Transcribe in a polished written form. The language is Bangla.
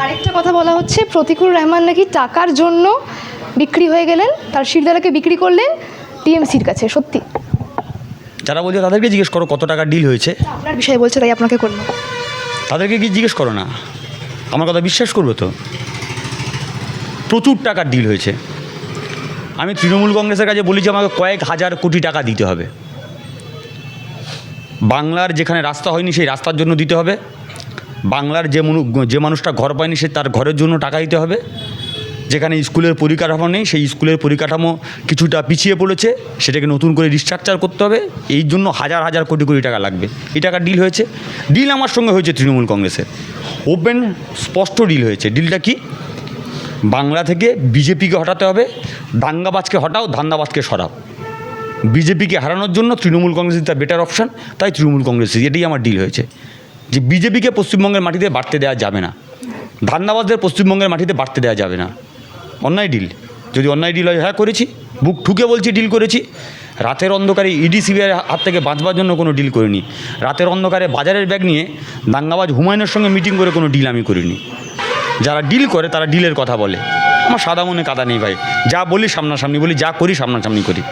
আরেকটা কথা বলা হচ্ছে, প্রতিকুর রহমান নাকি টাকার জন্য বিক্রি হয়ে গেলেন, তার শিরদাঁড়াকে বিক্রি করলেন টিএমসির কাছে, সত্যি? যারা বলছে তাদেরকে জিজ্ঞেস করো কত টাকা ডিল হয়েছে। আপনার বিষয়ে বলছে তাই আপনাকে করলাম। তাদেরকে কি জিজ্ঞেস করো না, আমার কথা বিশ্বাস করবে তো? প্রচুর টাকার ডিল হয়েছে। আমি তৃণমূল কংগ্রেসের কাছে বলি যে আমাকে কয়েক হাজার কোটি টাকা দিতে হবে। বাংলার যেখানে রাস্তা হয়নি সেই রাস্তার জন্য দিতে হবে। বাংলার যে মানুষটা ঘর পায়নি সে তার ঘরের জন্য টাকা দিতে হবে। যেখানে স্কুলের পরিকাঠামো নেই সেই স্কুলের পরিকাঠামো কিছুটা পিছিয়ে পড়েছে, সেটাকে নতুন করে রিস্ট্রাকচার করতে হবে। এই জন্য হাজার হাজার কোটি কোটি টাকা লাগবে। এই টাকা ডিল হয়েছে। ডিল আমার সঙ্গে হয়েছে তৃণমূল কংগ্রেসের, ওপেন স্পষ্ট ডিল হয়েছে। ডিলটা কি? বাংলা থেকে বিজেপিকে হটাতে হবে, দাঙ্গাবাজকে হটাও, ধান্দাবাজকে সরাও। বিজেপিকে হারানোর জন্য Trinamool Congress is the better option, তাই তৃণমূল কংগ্রেস। এটাই আমার ডিল হয়েছে যে বিজেপিকে পশ্চিমবঙ্গের মাটিতে বাড়তে দেওয়া যাবে না, ধান্দাবাজদের পশ্চিমবঙ্গের মাটিতে বাড়তে দেওয়া যাবে না। অন্যায় ডিল। যদি অন্যায় ডিল হয়, হ্যাঁ করেছি, বুক ঠুকে বলছি ডিল করেছি। রাতের অন্ধকারে ইডি সিবিআইয়ের হাত থেকে বাঁচবার জন্য কোনো ডিল করিনি। রাতের অন্ধকারে বাজারের ব্যাগ নিয়ে দাঙ্গাবাজ হুমায়ুনের সঙ্গে মিটিং করে কোনো ডিল আমি করিনি। যারা ডিল করে তারা ডিলের কথা বলে। আমার সাদা মনে কাদা নেই ভাই, যা বলি সামনাসামনি বলি, যা করি সামনাসামনি করি।